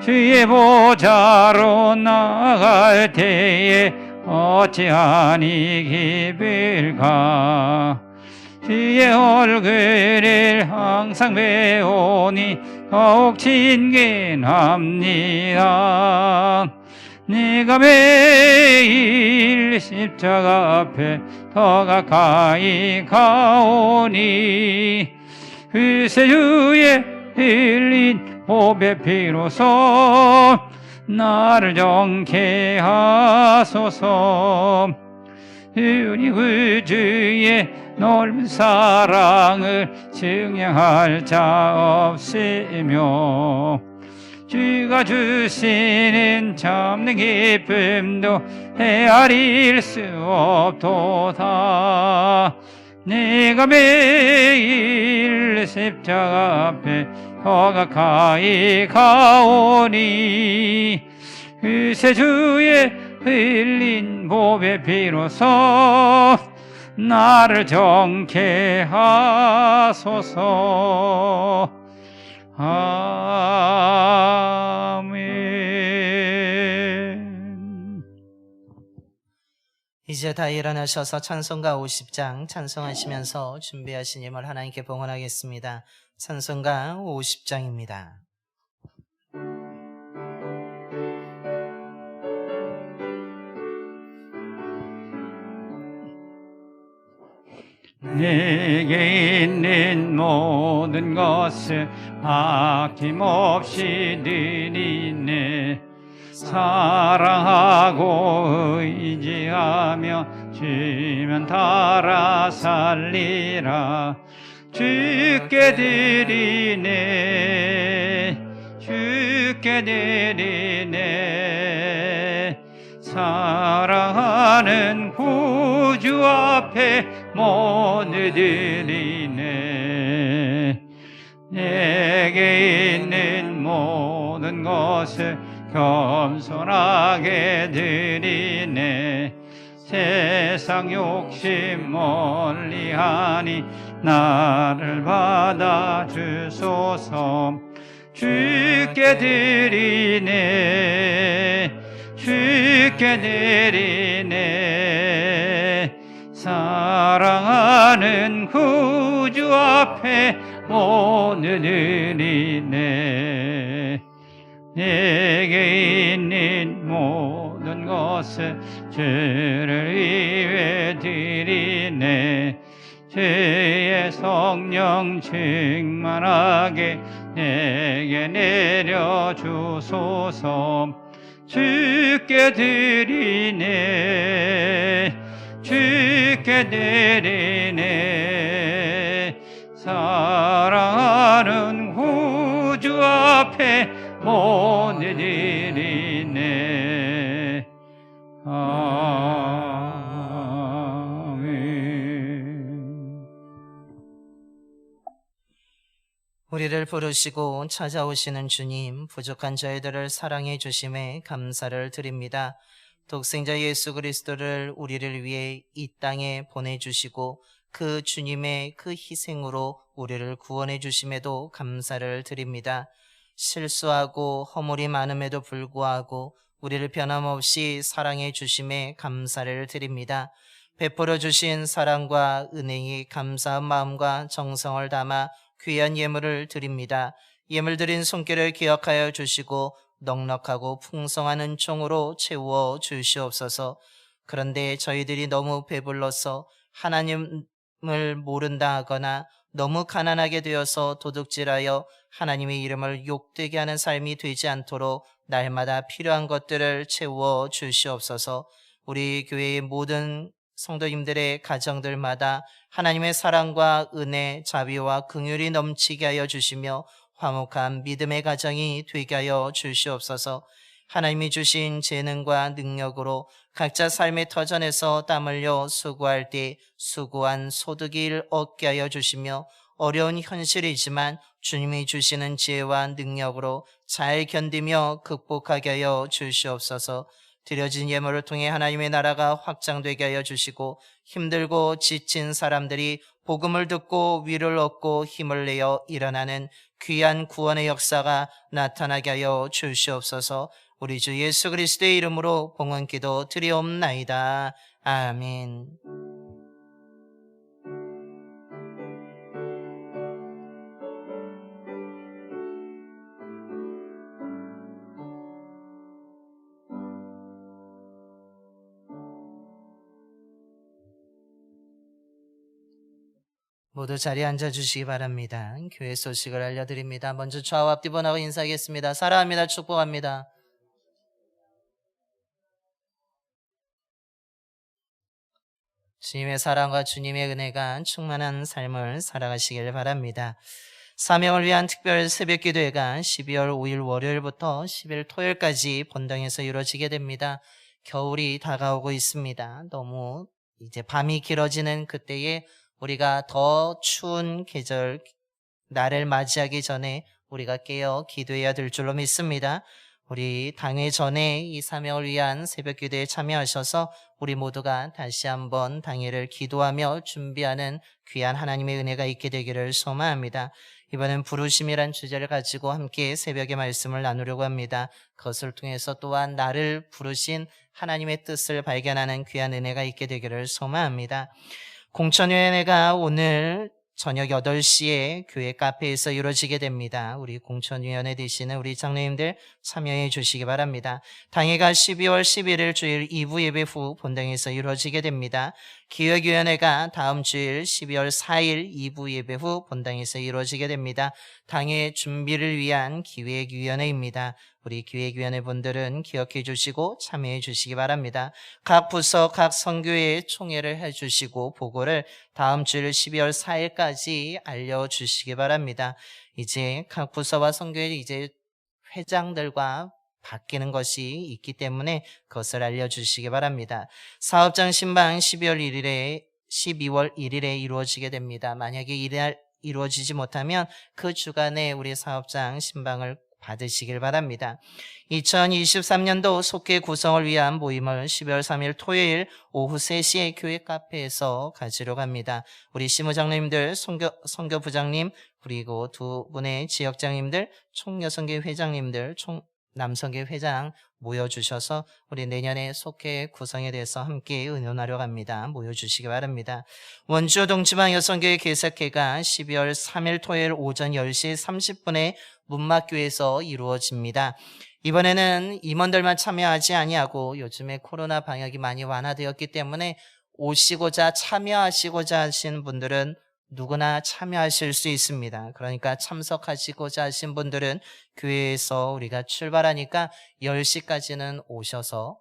Speaker 2: 주의 보좌로 나갈 때에 어찌하니 기쁠까. 주의 얼굴을 항상 배우니 더욱 친근합니다. 내가 매일 십자가 앞에 더 가까이 가오니 구세주의 흘린 보혈 피로써 나를 정케 하소서. 우리 구주의 넓은 사랑을 증명할 자 없으며 주가 주시는 참된 기쁨도 헤아릴 수 없도다. 내가 매일 십자가 앞에 더 가까이 가오니 구세주의 흘린 보혈 피로써 나를 정케 하소서. 아멘.
Speaker 1: 이제 다 일어나셔서 찬송가 50장 찬송하시면서 준비하신 힘을 하나님께 봉헌하겠습니다. 찬송가 50장입니다.
Speaker 2: 내게 있는 모든 것을 아낌없이 드리네. 사랑하고 의지하며 주면 따라 살리라. 주께 드리네. 주께 드리네. 사랑하는 구주 앞에 모두 드리네. 내게 있는 모든 것을 겸손하게 드리네. 세상 욕심 멀리하니 나를 받아주소서. 주께 드리네. 주께 드리네. 사랑하는 구주 앞에 모두 드리네. 내게 있는 모든 것을 주를 위해 드리네. 주의 성령 충만하게 내게 내려주소서. 주께 드리네. 주께 드리네. 사랑하는 구주 앞에 모두 드리네. 아멘.
Speaker 1: 우리를 부르시고 찾아오시는 주님, 부족한 저희들을 사랑해 주심에 감사를 드립니다. 독생자 예수 그리스도를 우리를 위해 이 땅에 보내주시고 그 주님의 그 희생으로 우리를 구원해 주심에도 감사를 드립니다. 실수하고 허물이 많음에도 불구하고 우리를 변함없이 사랑해 주심에 감사를 드립니다. 베풀어 주신 사랑과 은혜에 감사한 마음과 정성을 담아 귀한 예물을 드립니다. 예물 드린 손길을 기억하여 주시고 넉넉하고 풍성한 은총으로 채워 주시옵소서. 그런데 저희들이 너무 배불러서 하나님을 모른다 하거나 너무 가난하게 되어서 도둑질하여 하나님의 이름을 욕되게 하는 삶이 되지 않도록 날마다 필요한 것들을 채워 주시옵소서. 우리 교회의 모든 성도님들의 가정들마다 하나님의 사랑과 은혜, 자비와 긍휼이 넘치게 하여 주시며 화목한 믿음의 가정이 되게 하여 주시옵소서. 하나님이 주신 재능과 능력으로 각자 삶의 터전에서 땀 흘려 수고할 때 수고한 소득을 얻게 하여 주시며 어려운 현실이지만 주님이 주시는 지혜와 능력으로 잘 견디며 극복하게 하여 주시옵소서. 드려진 예물을 통해 하나님의 나라가 확장되게 하여 주시고 힘들고 지친 사람들이 복음을 듣고 위를 얻고 힘을 내어 일어나는 귀한 구원의 역사가 나타나게 하여 주시옵소서. 우리 주 예수 그리스도의 이름으로 봉헌기도 드리옵나이다. 아멘. 모두 자리에 앉아주시기 바랍니다. 교회 소식을 알려드립니다. 먼저 좌우 앞뒤 번하고 인사하겠습니다. 사랑합니다. 축복합니다. 주님의 사랑과 주님의 은혜가 충만한 삶을 살아가시길 바랍니다. 사명을 위한 특별 새벽기도회가 12월 5일 월요일부터 10일 토요일까지 본당에서 이루어지게 됩니다. 겨울이 다가오고 있습니다. 너무 이제 밤이 길어지는 그때에 우리가 더 추운 계절 날을 맞이하기 전에 우리가 깨어 기도해야 될 줄로 믿습니다. 우리 당회 전에 이 사명을 위한 새벽기도에 참여하셔서 우리 모두가 다시 한번 당회를 기도하며 준비하는 귀한 하나님의 은혜가 있게 되기를 소망합니다. 이번엔 부르심이란 주제를 가지고 함께 새벽의 말씀을 나누려고 합니다. 그것을 통해서 또한 나를 부르신 하나님의 뜻을 발견하는 귀한 은혜가 있게 되기를 소망합니다. 공천위원회가 오늘 저녁 8시에 교회 카페에서 이루어지게 됩니다. 우리 공천위원회 되시는 우리 장로님들 참여해 주시기 바랍니다. 당회가 12월 11일 주일 2부 예배 후 본당에서 이루어지게 됩니다. 기획위원회가 다음 주일 12월 4일 2부 예배 후 본당에서 이루어지게 됩니다. 당회 준비를 위한 기획위원회입니다. 우리 기획위원회 분들은 기억해 주시고 참여해 주시기 바랍니다. 각 부서, 각 선교회 총회를 해 주시고 보고를 다음 주일 12월 4일까지 알려주시기 바랍니다. 이제 각 부서와 선교회 이제 회장들과 바뀌는 것이 있기 때문에 그것을 알려주시기 바랍니다. 사업장 신방 12월 1일에 이루어지게 됩니다. 만약에 이날 이루어지지 못하면 그 주간에 우리 사업장 신방을 받으시길 바랍니다. 2023년도 속회 구성을 위한 모임을 12월 3일 토요일 오후 3시에 교회 카페에서 가지려고 합니다. 우리 시무장님들, 선교부장님, 그리고 두 분의 지역장님들, 총여성계 회장님들, 남성계 회장 모여주셔서 우리 내년에 속회 구성에 대해서 함께 의논하려고 합니다. 모여주시기 바랍니다. 원주 동지방 여성교회 개석회가 12월 3일 토요일 오전 10시 30분에 문막교에서 이루어집니다. 이번에는 임원들만 참여하지 아니하고 요즘에 코로나 방역이 많이 완화되었기 때문에 오시고자 참여하시고자 하신 분들은 누구나 참여하실 수 있습니다. 그러니까 참석하시고자 하신 분들은 교회에서 우리가 출발하니까 10시까지는 오셔서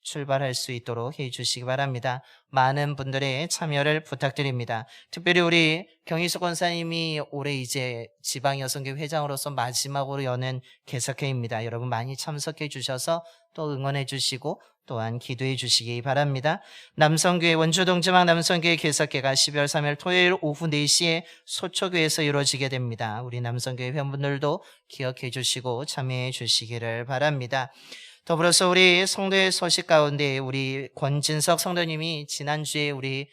Speaker 1: 출발할 수 있도록 해주시기 바랍니다. 많은 분들의 참여를 부탁드립니다. 특별히 우리 경희숙 권사님이 올해 이제 지방여성교회 회장으로서 마지막으로 여는 개석회입니다. 여러분 많이 참석해 주셔서 또 응원해 주시고 또한 기도해 주시기 바랍니다. 남성교회 원주동지방 남성교회 개석회가 12월 3일 토요일 오후 4시에 소초교회에서 이루어지게 됩니다. 우리 남성교회 회원분들도 기억해 주시고 참여해 주시기를 바랍니다. 더불어서 우리 성도의 소식 가운데 우리 권진석 성도님이 지난주에 우리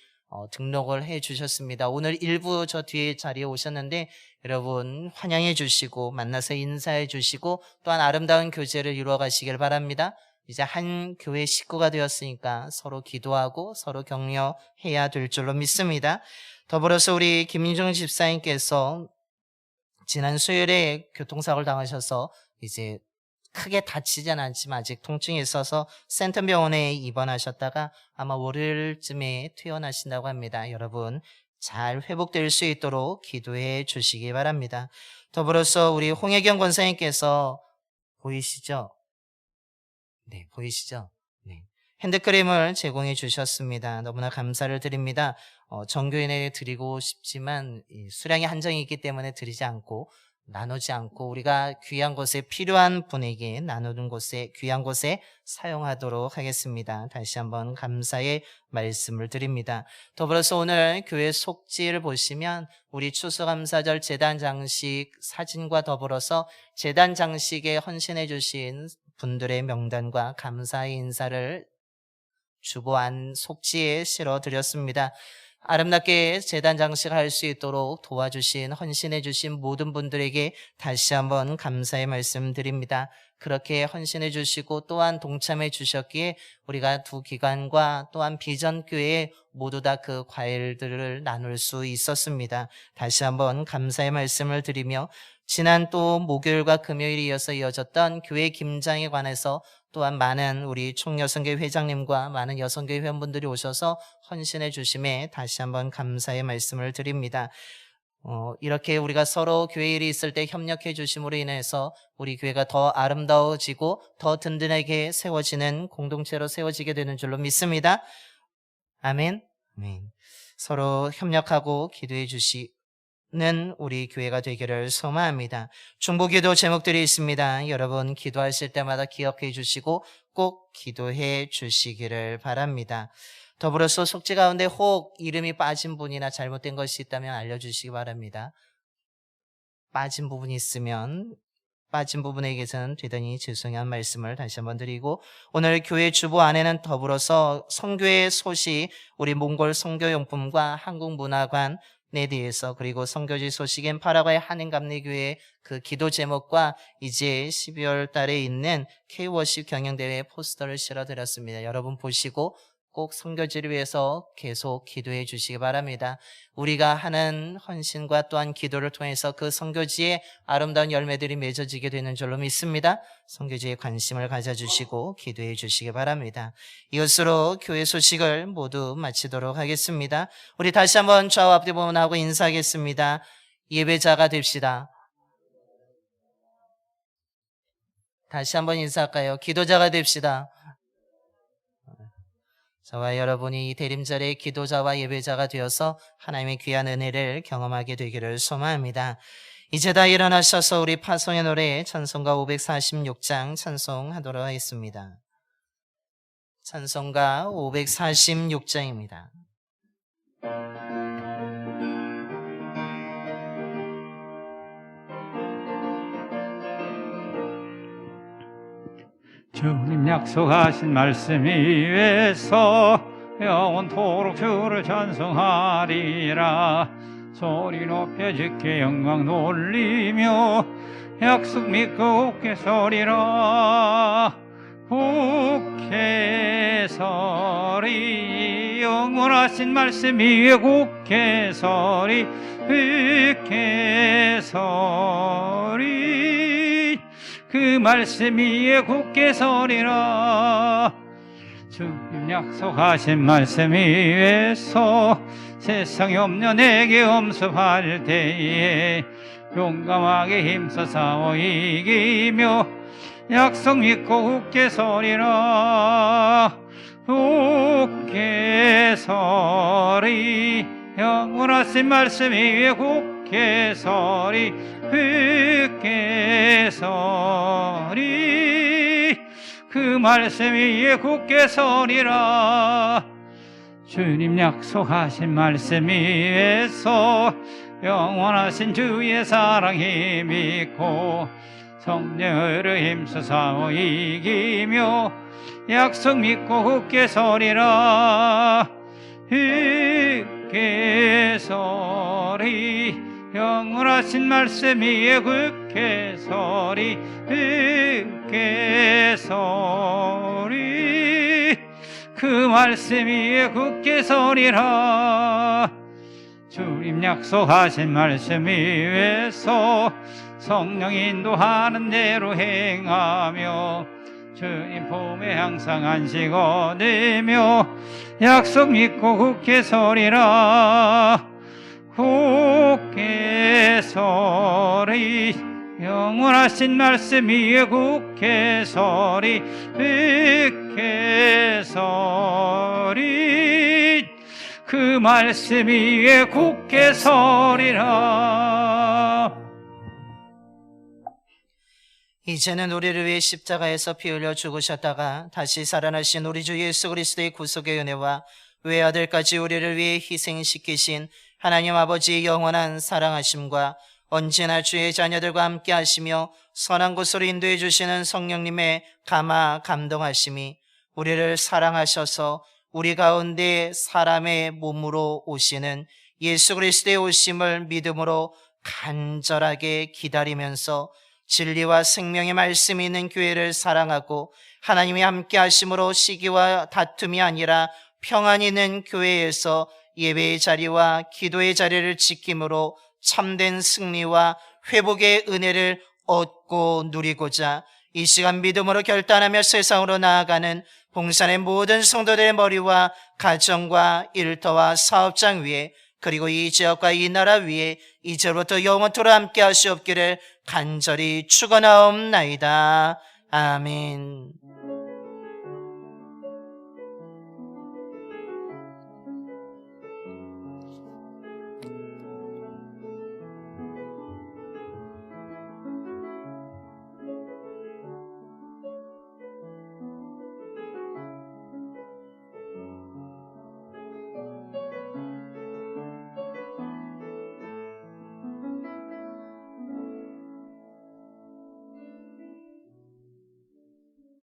Speaker 1: 등록을 해 주셨습니다. 오늘 일부 저 뒤에 자리에 오셨는데 여러분 환영해 주시고 만나서 인사해 주시고 또한 아름다운 교제를 이루어 가시길 바랍니다. 이제 한 교회 식구가 되었으니까 서로 기도하고 서로 격려해야 될 줄로 믿습니다. 더불어서 우리 김민중 집사님께서 지난 수요일에 교통사고를 당하셔서 이제 크게 다치진 않지만 아직 통증이 있어서 센텀병원에 입원하셨다가 아마 월요일쯤에 퇴원하신다고 합니다. 여러분 잘 회복될 수 있도록 기도해 주시기 바랍니다. 더불어서 우리 홍혜경 권사님께서 보이시죠? 네, 보이시죠? 네. 핸드크림을 제공해 주셨습니다. 너무나 감사를 드립니다. 전교인에 드리고 싶지만 수량이 한정이 있기 때문에 드리지 않고 나누지 않고 우리가 귀한 곳에 필요한 분에게 나누는 곳에 귀한 곳에 사용하도록 하겠습니다. 다시 한번 감사의 말씀을 드립니다. 더불어서 오늘 교회 속지를 보시면 우리 추수감사절 제단 장식 사진과 더불어서 제단 장식에 헌신해 주신 분들의 명단과 감사의 인사를 주보안 속지에 실어드렸습니다. 아름답게 제단 장식할 수 있도록 도와주신 헌신해 주신 모든 분들에게 다시 한번 감사의 말씀 드립니다. 그렇게 헌신해 주시고 또한 동참해 주셨기에 우리가 두 기관과 또한 비전교회 모두 다 그 과일들을 나눌 수 있었습니다. 다시 한번 감사의 말씀을 드리며 지난 또 목요일과 금요일에 이어서 이어졌던 교회 김장에 관해서 또한 많은 우리 총여성교회 회장님과 많은 여성교회 회원분들이 오셔서 헌신해 주심에 다시 한번 감사의 말씀을 드립니다. 이렇게 우리가 서로 교회 일이 있을 때 협력해 주심으로 인해서 우리 교회가 더 아름다워지고 더 든든하게 세워지는 공동체로 세워지게 되는 줄로 믿습니다. 아멘. 아멘. 서로 협력하고 기도해 주시는 우리 교회가 되기를 소망합니다. 중보기도 제목들이 있습니다. 여러분 기도하실 때마다 기억해 주시고 꼭 기도해 주시기를 바랍니다. 더불어서 속죄 가운데 혹 이름이 빠진 분이나 잘못된 것이 있다면 알려주시기 바랍니다. 빠진 부분이 있으면 빠진 부분에게서는 대단히 죄송한 말씀을 다시 한번 드리고 오늘 교회 주보 안에는 더불어서 선교의 소식, 우리 몽골 선교용품과 한국문화관에 대해서 그리고 선교지 소식인 파라과이 한인감리교회 그 기도 제목과 이제 12월 달에 있는 K-워십 경영대회 포스터를 실어드렸습니다. 여러분 보시고 꼭 선교지를 위해서 계속 기도해 주시기 바랍니다. 우리가 하는 헌신과 또한 기도를 통해서 그 선교지에 아름다운 열매들이 맺어지게 되는 줄로 믿습니다. 선교지에 관심을 가져주시고 기도해 주시기 바랍니다. 이것으로 교회 소식을 모두 마치도록 하겠습니다. 우리 다시 한번 좌우 앞뒤 보면하고 인사하겠습니다. 예배자가 됩시다. 다시 한번 인사할까요? 기도자가 됩시다. 저와 여러분이 이 대림절의 기도자와 예배자가 되어서 하나님의 귀한 은혜를 경험하게 되기를 소망합니다. 이제 다 일어나셔서 우리 파송의 노래 찬송가 546장 찬송하도록 하겠습니다. 찬송가 546장입니다.
Speaker 2: 주님 약속하신 말씀 위에서 영원토록 주를 찬송하리라. 소리 높여 주께 영광 돌리며 약속 믿고 굳게 서리라. 굳게 서리 영원하신 말씀 위에 굳게 서리 굳게 서리 그 말씀 위에 굳게 서리라. 주님 약속하신 말씀 위에서 세상에 없는 내게 엄습할 때에 용감하게 힘써 싸워 이기며 약속 믿고 굳게 서리라. 굳게 서리 영원하신 말씀 위에 굳게 서리 굳게 서리 그 말씀 위에 굳게 서리라. 주님 약속하신 말씀 위에서 영원하신 주의 사랑 힘있고 성령으로 힘써 싸워 이기며 약속 믿고 굳게 서리라. 굳게 서리 영원하신 말씀 위에 굳게 굳게 서리 굳게 서리 그 말씀 위에 굳게 서리라. 주님 약속하신 말씀 위에서 성령 인도하는 대로 행하며 주님 품에 항상 안식 얻으며 약속 믿고 굳게 서리라. 굳게 서리 영원하신 말씀 위에 굳게 서리 굳게 서리 그 말씀 위에 굳게 서리라.
Speaker 1: 이제는 우리를 위해 십자가에서 피 흘려 죽으셨다가 다시 살아나신 우리 주 예수 그리스도의 구속의 은혜와 외아들까지 우리를 위해 희생시키신 하나님 아버지의 영원한 사랑하심과 언제나 주의 자녀들과 함께 하시며 선한 곳으로 인도해 주시는 성령님의 감화 감동하심이 우리를 사랑하셔서 우리 가운데 사람의 몸으로 오시는 예수 그리스도의 오심을 믿음으로 간절하게 기다리면서 진리와 생명의 말씀이 있는 교회를 사랑하고 하나님이 함께 하심으로 시기와 다툼이 아니라 평안이 있는 교회에서 예배의 자리와 기도의 자리를 지킴으로 참된 승리와 회복의 은혜를 얻고 누리고자 이 시간 믿음으로 결단하며 세상으로 나아가는 봉산의 모든 성도들의 머리와 가정과 일터와 사업장 위에 그리고 이 지역과 이 나라 위에 이제부터 영원토록 함께 하시옵기를 간절히 축원하옵나이다. 아멘.